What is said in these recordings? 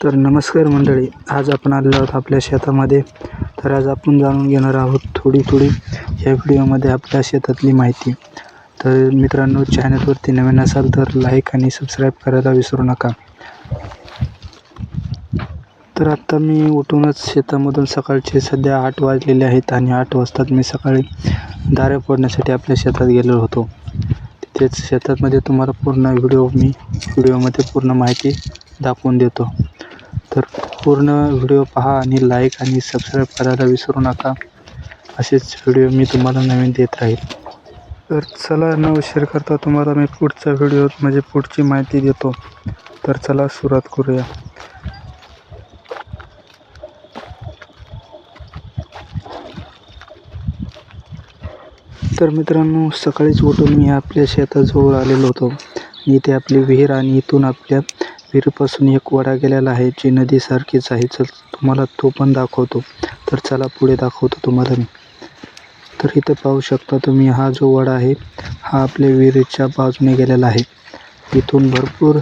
तर नमस्कार मंडळी, आज आपण आलेलो आहोत आपल्या शेतामध्ये. तर आज आपण जाणून घेणार आहोत थोडी या व्हिडिओमध्ये आपल्या शेतातली माहिती. तर मित्रांनो, चॅनलवरती नवीन असाल तर लाईक आणि सबस्क्राईब करायला विसरू नका. तर आत्ता मी उठूनच शेतामधून सकाळचे सध्या 8 वाजलेले आहेत आणि 8 वाजताच मी सकाळी दारे फोडण्यासाठी आपल्या शेतात गेलेलो होतो. तिथेच शेतामध्ये तुम्हाला पूर्ण व्हिडिओमध्ये पूर्ण माहिती दाखवून देतो. तर पूर्ण व्हिडिओ पहा आणि लाईक आणि सबस्क्राईब करायला विसरू नका. असेच व्हिडिओ मी तुम्हाला नवीन देत राहील. तर चला, न उशीर करता तुम्हाला मी पुढचा व्हिडिओ पुढची माहिती देतो. तर चला सुरुवात करूया. तर मित्रांनो, सकाळीच उठून मी आपल्या शेताजवळ आलेलो होतो. इथे आपली विहीर आणि इथून आपल्या विहिरीपासून एक ओढा गेलेला आहे, जी नदीसारखीच आहे. तुम्हाला तो पण दाखवतो. तर चला पुढे दाखवतो तुम्हाला मी. तर इथे पाहू शकता तुम्ही, हा जो ओढा आहे हा आपल्या विहिरीच्या बाजूने गेलेला आहे. इथून भरपूर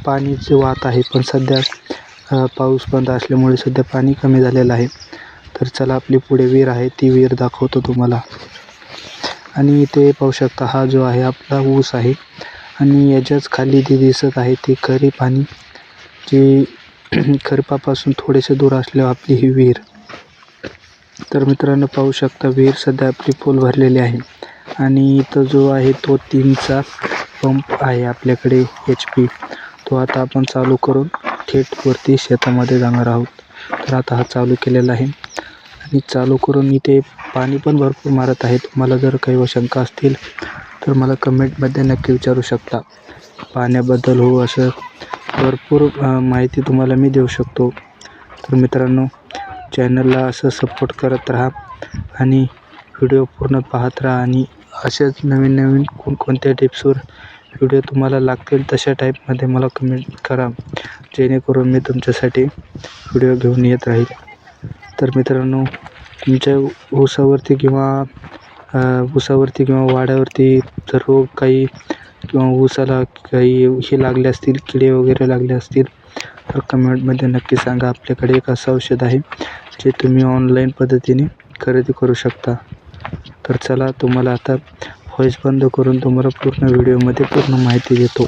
पाणीचे वाहत आहे, पण सध्या पाऊस बंद असल्यामुळे सध्या पाणी कमी झालेलं आहे. तर चला, आपली पुढे विहीर आहे, ती विहीर दाखवतो तुम्हाला. आणि इथे पाहू शकता, हा जो आहे आपला ऊस आहे आणि याच्याच खाली ते दिसत आहे ते खरीप, आणि जी खरीपापासून थोडेसे दूर असल्यावर आपली ही विहीर. तर मित्रांनो, पाहू शकता विहीर सध्या आपली फुल भरलेली आहे. आणि इथं जो आहे तो 3चा पंप आहे आपल्याकडे, HP. तो आता आपण चालू करून थेट वरती शेतामध्ये जाणार आहोत. तर आता हा चालू केलेला आहे आणि चालू करून इथे पाणी पण भरपूर मारत आहे. तुम्हाला जर काही शंका असतील तर मला कमेंटमध्ये नक्की विचारू शकता. पाण्याबद्दल असं भरपूर माहिती तुम्हाला मी देऊ शकतो. तर मित्रांनो, चॅनलला असं सपोर्ट करत राहा आणि व्हिडिओ पूर्ण पाहत राहा. आणि असेच नवीन कोणत्या टिप्सवर व्हिडिओ तुम्हाला लागतील तशा टाईपमध्ये मला कमेंट करा, जेणेकरून मी तुमच्यासाठी व्हिडिओ घेऊन येत राहील. तर मित्रांनो, तुमच्या ऊसावरती किंवा वाड्यावरती जर रोग काही किंवा ऊसाला काही हे लागले असतील, किडे वगैरे लागले असतील, तर कमेंटमध्ये नक्की सांगा. आपल्याकडे एक असं औषध आहे जे तुम्ही ऑनलाईन पद्धतीने खरेदी करू शकता. तर चला, तुम्हाला आता व्हॉईस बंद करून तुम्हाला पूर्ण व्हिडिओमध्ये पूर्ण माहिती देतो.